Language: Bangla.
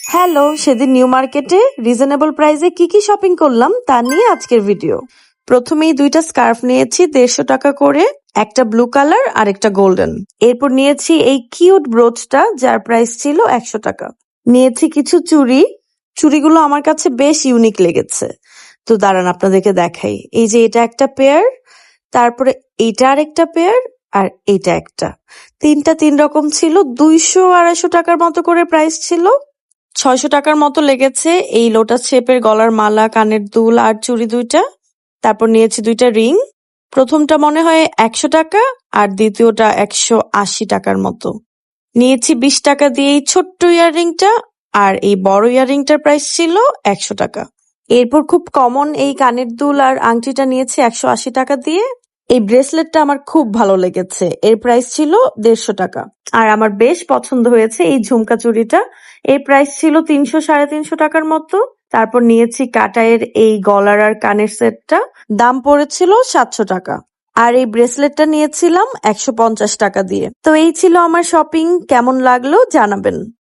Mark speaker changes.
Speaker 1: হ্যালো, সেদিন নিউ মার্কেটে রিজনেবল প্রাইসে কি শপিং করলাম তা নিয়ে আজকের ভিডিও। প্রথমেই দুইটা স্কার্ফ নিয়েছি 150 টাকা করে, একটা ব্লু কালার আর একটা গোল্ডেন। এরপর নিয়েছি এই কিউট ব্রোচটা যার প্রাইস ছিল 100 টাকা। নিয়েছি কিছু চুড়িগুলো আমার কাছে বেশ ইউনিক লেগেছে, তো দাঁড়ান আপনাদেরকে দেখাই। এই যে এটা একটা পেয়ার, তারপরে এইটা আরেকটা পেয়ার, আর এইটা একটা। তিনটা তিন রকম ছিল, 200-250 টাকার মতো করে প্রাইস ছিল। 600 টাকার মতো লেগেছে এই লোটাস শেপের গলার মালা, কানের দুল আর চুড়ি দুইটা। তারপর নিয়েছি দুইটা রিং। প্রথমটা মনে হয় 100 টাকা আর দ্বিতীয়টা 180 টাকার মতো। নিয়েছি 20 টাকা দিয়ে এই ছোট্ট ইয়াররিংটা, আর এই বড় ইয়াররিংটার প্রাইস ছিল 100 টাকা। এরপর খুব কমন এই কানের দুল আর আংটিটা নিয়েছি 180 টাকা দিয়ে। এই ব্রেসলেটটা আমার খুব ভালো লেগেছে, এর প্রাইস ছিল 150 টাকা। আর আমার বেশ পছন্দ হয়েছে এই ঝুমকা চুড়িটা, এর প্রাইস ছিল 300-350 টাকার মতো। তারপর নিয়েছি কাটায়ের এই গলার আর কানের সেটটা, দাম পড়েছিল 700 টাকা। আর এই ব্রেসলেটটা নিয়েছিলাম 150 টাকা দিয়ে। তো এই ছিল আমার শপিং, কেমন লাগলো জানাবেন।